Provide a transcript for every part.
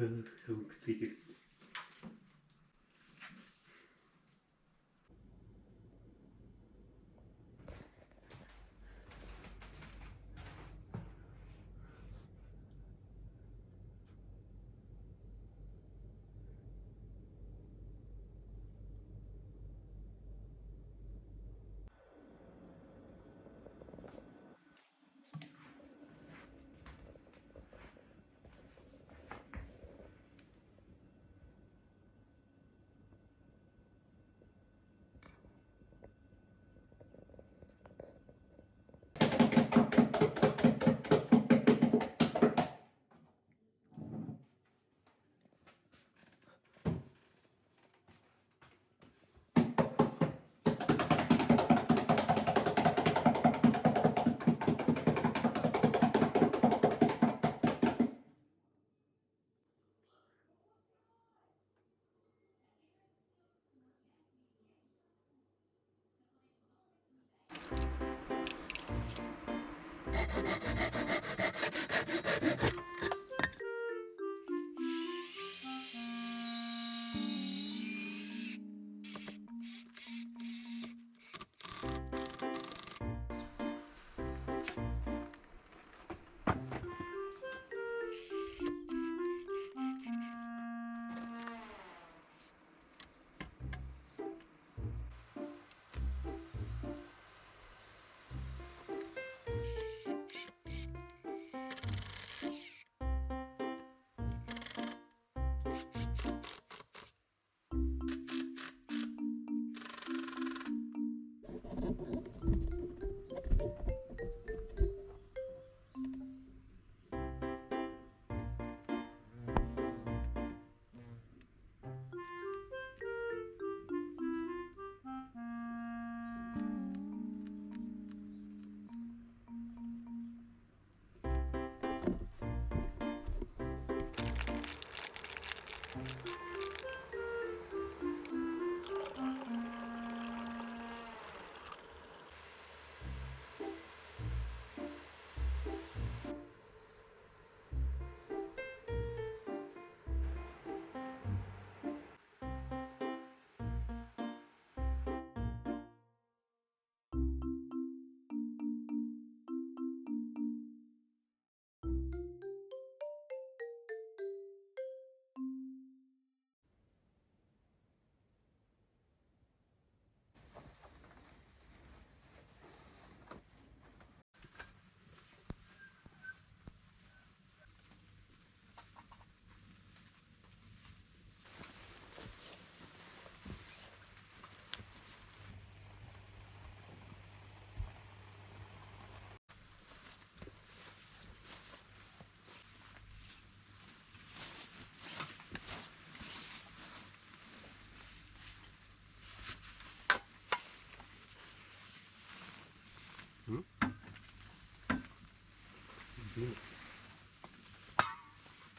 多分くっついてる。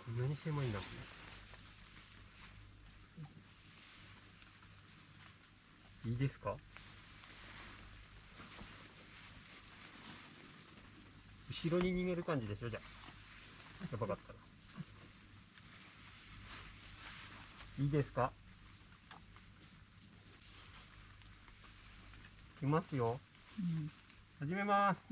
こんなに狭いんだ。いいですか？後ろに逃げる感じでしょ、じゃあ。やばかったら。いいですか？いきますよ。始めます。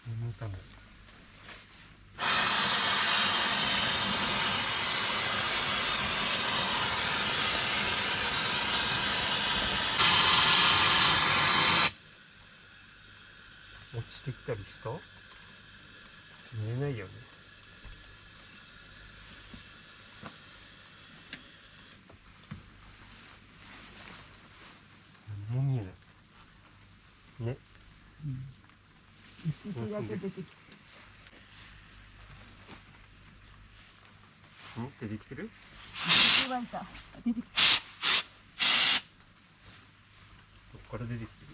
眠たの。落ちてきたりした？見えないよね。ね。一匹だけ出てきて。出てきてる？一匹はいた。出てきた。どっから出てきてる？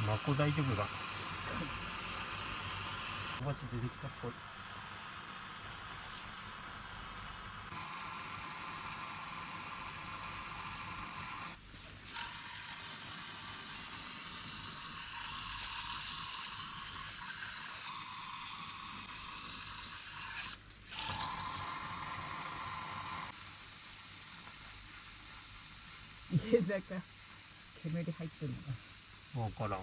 マコ大丈夫だ。おばち出てきたっぽい。家だか煙入ってるのか。わからん。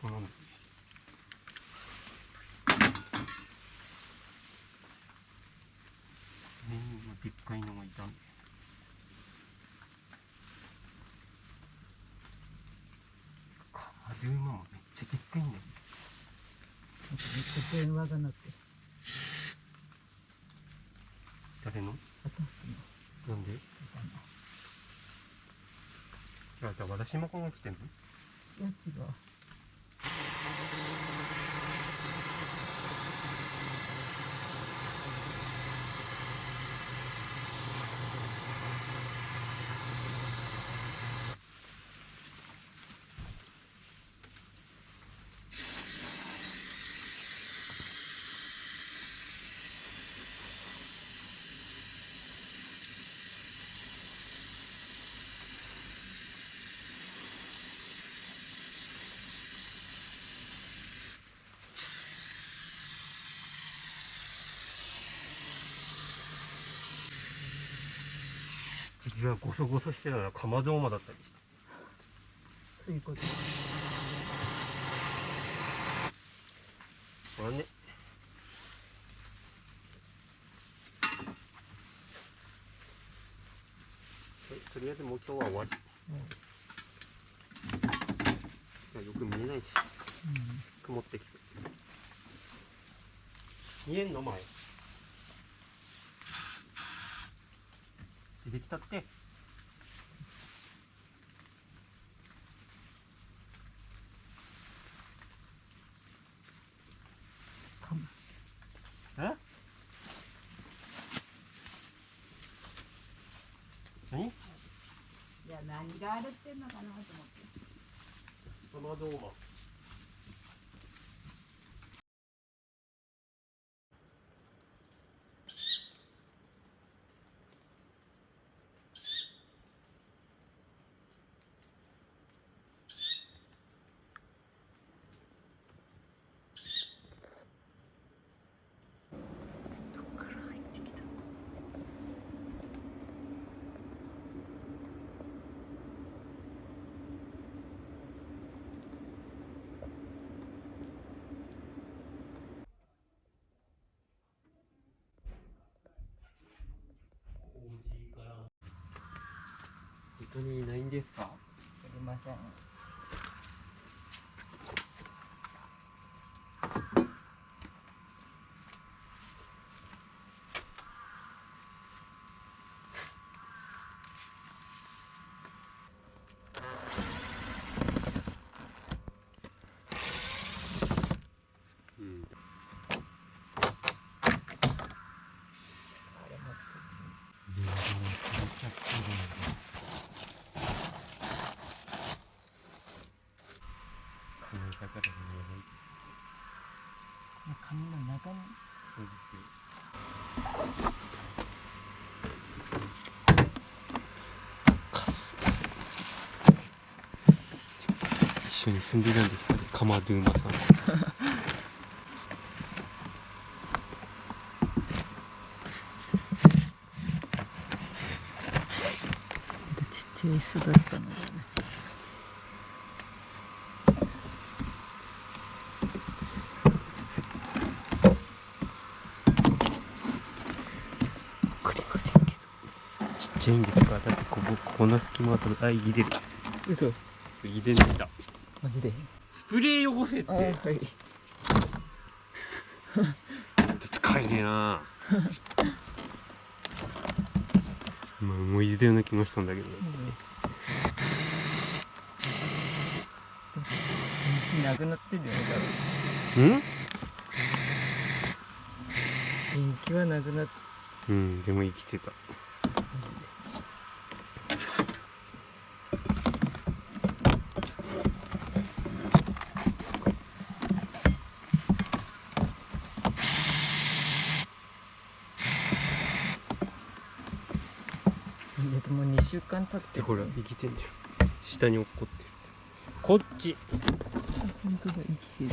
なんででっかいのがいたんで。カマドゥーマもめっちゃでっかいんだよ。めっちゃ電話が鳴ってる。誰の？私の。なんで？私もこが来てんの？いや違う。実はゴソゴソしてたのはカマドウマだったりして。そういうこと。あれね。とりあえずもう今日は終わり。よく見えないし、曇ってきて。見えんの前。出てきたって。え？何？いや何が歩ってんのかなと思って。カマドウマ。どっから入ってきた？本当にいないんですか？いりません。うん。だから見えない。紙の中に。そうですよ。一緒に住んでるんですかね、カマドゥーマさん。チェイスだったのだね。わかりませんけど、ちっちゃいんですか。だってここの隙間と、あ、いぎでる。嘘。いぎでんでた。マジで。スプレー汚せって。はい。使えねえな。もういずれような気もしたんだけど、なくなってるよね、多分。人気はなくなって。うん、でも生きてた。でも2週間経ってる。ほら生きてんじゃん。下に落っこってる。こっち。本当だ、生きてる。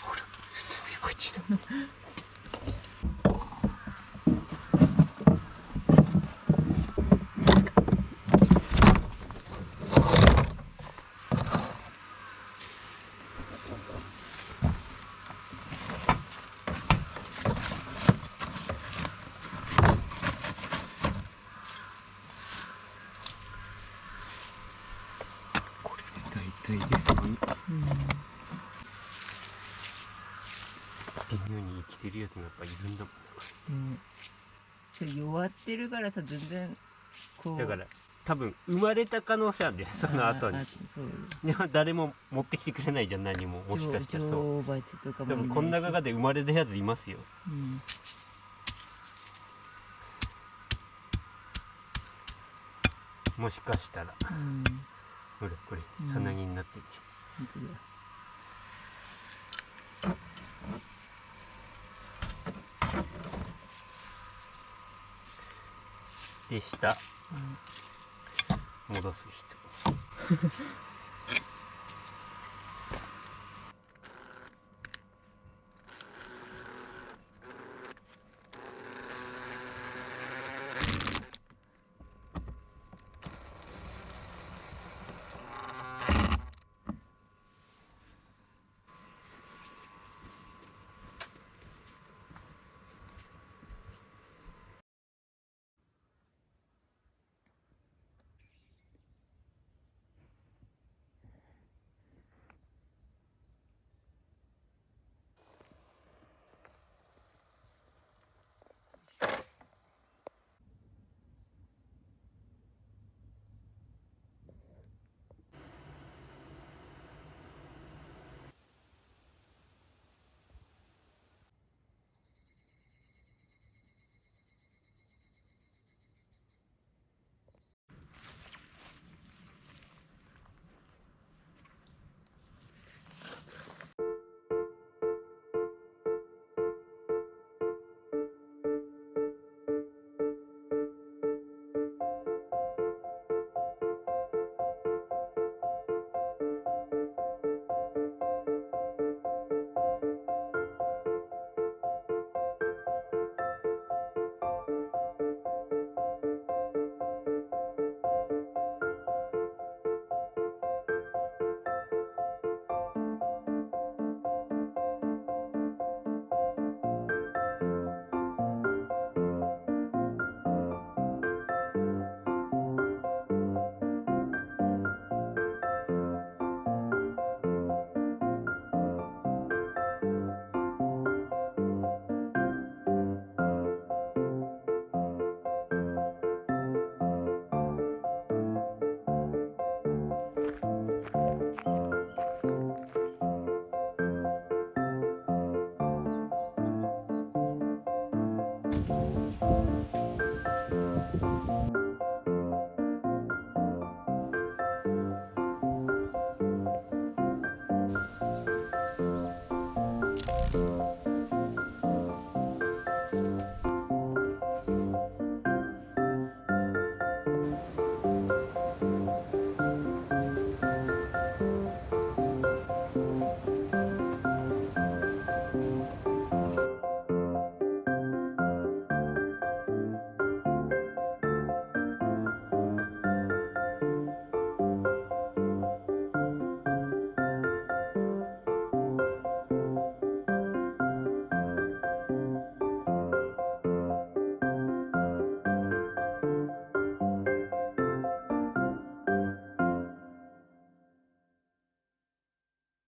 ほら、進みも一度。これで大体ですよね。微妙に生きてるやつもやっぱいるんだもん。それ弱ってるからさ、全然こう。だから多分生まれた可能性あるんだよ、その後に。そう。でも誰も持ってきてくれないじゃん、何も。もしかしたらそう。女王蜂とかもいないし。でもこんな中で生まれたやついますよ。もしかしたら。ほらこれさなぎになってるじ本当だ。でした、戻す人。